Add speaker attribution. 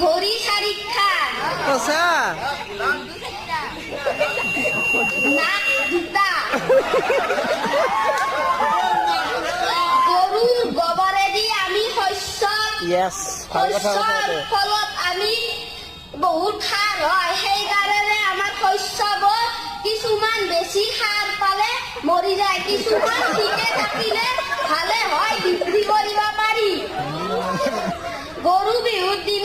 Speaker 1: ভৰি চাৰিখান
Speaker 2: সঁচা
Speaker 1: নাক দুটা গৰুৰ গোবৰেদি আমি
Speaker 2: য়েছ ভাল কথা
Speaker 1: শস্যৰ
Speaker 2: কৈছা
Speaker 1: ফলত আমি বহুত সাৰ হয় সেইকাৰণে আমাৰ শস্যবোৰ কিছুমান বেছি সাৰ পালে মৰি যায় কিছুমান ঠিকে থাকিলে ভালে হয় বিক্ৰী কৰিব পাৰি গৰু বিহুৰ দিনা